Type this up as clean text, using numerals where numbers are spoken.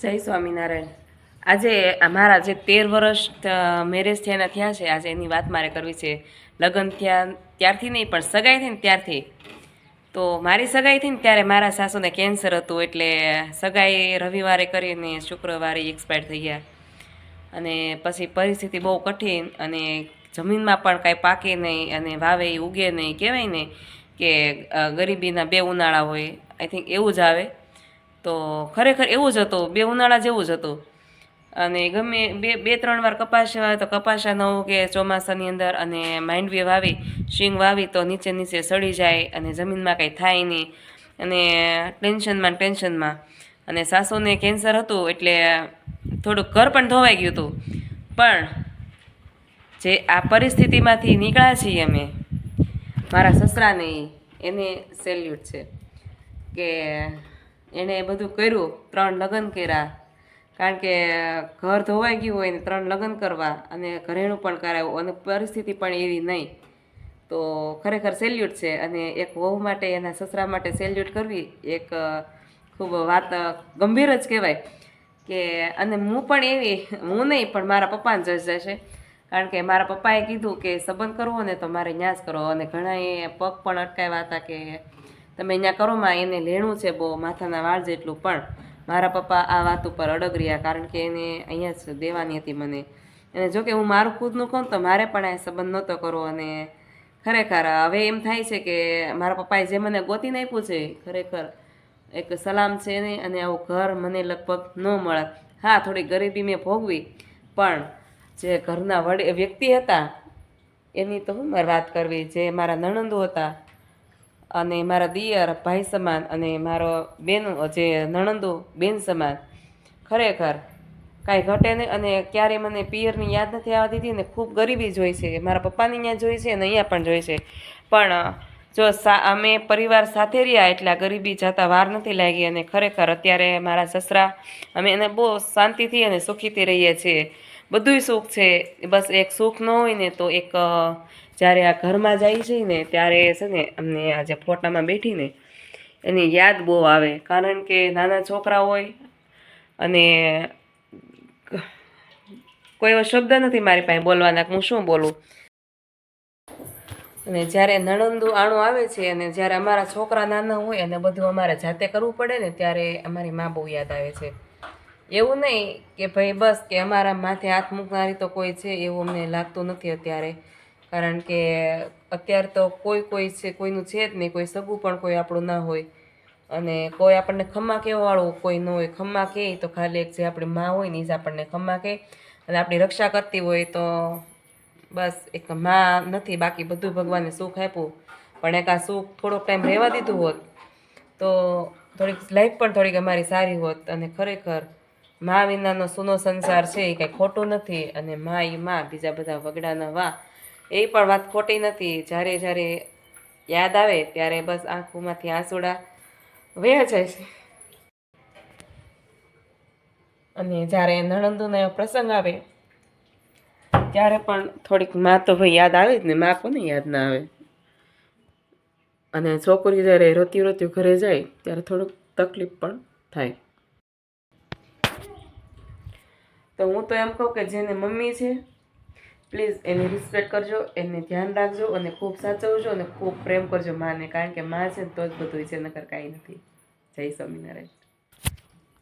જય સ્વામિનારાયણ। આજે મારા જે 13 વર્ષ મેરેજ થયાના થયા છે, આજે એની વાત મારે કરવી છે। લગ્ન થયા ત્યારથી નહીં, પણ સગાઈ થઈ ને ત્યારથી। તો મારી સગાઈ થઈ ને ત્યારે મારા સાસુને કેન્સર હતું, એટલે સગાઈ રવિવારે કરીને શુક્રવારે એક્સપાયર થઈ ગયા। અને પછી પરિસ્થિતિ બહુ કઠિન, અને જમીનમાં પણ કાંઈ પાકે નહીં અને વાવે એ ઉગે નહીં, કહેવાય ને કે ગરીબીના બે ઉનાળા હોય, આઈ થિંક એવું જ આવે। તો ખરેખર એવું જ હતું, બે ઉનાળા જેવું જ હતું। અને ગમે બે ત્રણ વાર કપાસ વાવે તો કપાસા ન ઉગે ચોમાસાની અંદર, અને માંડવી વાવી શીંગ વાવી તો નીચે સડી જાય અને જમીનમાં કંઈ થાય નહીં, અને ટેન્શનમાં। અને સાસુને કેન્સર હતું એટલે થોડુંક ઘર પણ ધોવાઈ ગયું હતું, પણ જે આ પરિસ્થિતિમાંથી નીકળ્યા છીએ અમે, મારા સસરાને એને સેલ્યુટ છે કે એણે બધું કર્યું, 3 લગ્ન કર્યા। કારણ કે ઘર ધોવાઈ ગયું હોય ને 3 લગ્ન કરવા, અને ઘરેણું પણ કરાવ્યું, અને પરિસ્થિતિ પણ એવી નહીં, તો ખરેખર સેલ્યુટ છે। અને એક વહુ માટે, એના સસરા માટે સેલ્યુટ કરવી એક ખૂબ વાત ગંભીર જ કહેવાય કે। અને હું પણ એવી, હું નહીં પણ મારા પપ્પાને જજ જશે, કારણ કે મારા પપ્પાએ કીધું કે સંબંધ કરવો ને તો મારે ન્યાસ કરો, અને ઘણાએ પગ પણ અટકાવ્યા હતા કે તમે અહીંયા કરો માં, એને લેણું છે બહુ માથાના વાળ જેટલું, પણ મારા પપ્પા આ વાત ઉપર અડગ રહ્યા, કારણ કે એને અહીંયા જ દેવાની હતી મને। અને જોકે હું મારું ખુદનું કહું તો મારે પણ આ સંબંધ નહોતો કરવો, અને ખરેખર હવે એમ થાય છે કે મારા પપ્પાએ જે મને ગોતીને આપ્યું છે, ખરેખર એક સલામ છે નહીં, અને આવું ઘર મને લગભગ ન મળે। હા, થોડી ગરીબી મેં ભોગવી, પણ જે ઘરના વ્યક્તિ હતા એની તો હું મારે વાત કરવી, જે મારા નણંદો હતા, અને મારા દિયર ભાઈ સમાન, અને મારો બેનો જે નણંદો બેન સમાન, ખરેખર કાંઈ ઘટે નહીં। અને ક્યારેય મને પિયરની યાદ નથી આવવા દીધી, ને ખૂબ ગરીબી જોઈ છે, મારા પપ્પાની અહીંયા જોઈ છે અને અહીંયા પણ જોઈ છે, પણ જો અમે પરિવાર સાથે રહ્યા એટલે આ ગરીબી જતા વાર નથી લાગી। અને ખરેખર અત્યારે મારા સસરા, અમે એને બહુ શાંતિથી અને સુખીથી રહીએ છીએ। બધુંય સુખ છે, બસ એક સુખ ન હોય ને તો એક જ્યારે આ ઘરમાં જાય છે ને ત્યારે છે ને અમને આ જે ફોટામાં બેઠીને એની યાદ બહુ આવે, કારણ કે નાના છોકરા હોય, અને કોઈ એવો શબ્દ નથી મારી પાસે બોલવાના કે હું શું બોલું। અને જ્યારે નણંદુ આણું આવે છે, અને જ્યારે અમારા છોકરા નાના હોય અને બધું અમારે જાતે કરવું પડે ને, ત્યારે અમારી મા બહુ યાદ આવે છે। એવું નહીં કે ભાઈ બસ કે અમારા માથે હાથ મૂકનારી તો કોઈ છે એવું અમને લાગતું નથી અત્યારે, કારણ કે અત્યારે તો કોઈ છે, કોઈનું છે જ નહીં, કોઈ સગું પણ કોઈ આપણું ના હોય, અને કોઈ આપણને ખમ્મા કહેવાવાળું કોઈ ન હોય। ખમ્મા કહે તો ખાલી એક જે આપણી મા હોય ને એ જ આપણને ખમ્મા કહે, અને આપણી રક્ષા કરતી હોય તો બસ એક મા નથી, બાકી બધું ભગવાને સુખ આપ્યું, પણ એક આ સુખ થોડોક ટાઈમ રહેવા દીધું હોત તો થોડીક લાઈફ પણ થોડીક અમારી સારી હોત। અને ખરેખર મા વિનાનો સૂનો સંસાર છે એ કાંઈ ખોટું નથી, અને મા એ મા, બીજા બધા વગડાના વાહ, એ પણ વાત ખોટી નથી। જ્યારે યાદ આવે ત્યારે બસ આંખોમાંથી આંસુડા વહ્યા જાય છે। અને જ્યારે નણંદોનો પ્રસંગ આવે ત્યારે પણ થોડીક મા તો ભાઈ યાદ આવે જ ને, મા કોને યાદ ના આવે। અને છોકરી જ્યારે રોતી ઘરે જાય ત્યારે થોડુંક તકલીફ પણ થાય। તો હું તો એમ કહું કે જેને મમ્મી છે, પ્લીઝ એની રિસ્પેક્ટ કરજો, એને ધ્યાન રાખજો, અને ખૂબ સાચવજો, અને ખૂબ પ્રેમ કરજો માને, કારણ કે મા છે ને તો જ બધું છે, નકર કાંઈ નથી। જય સ્વામિનારાયણ।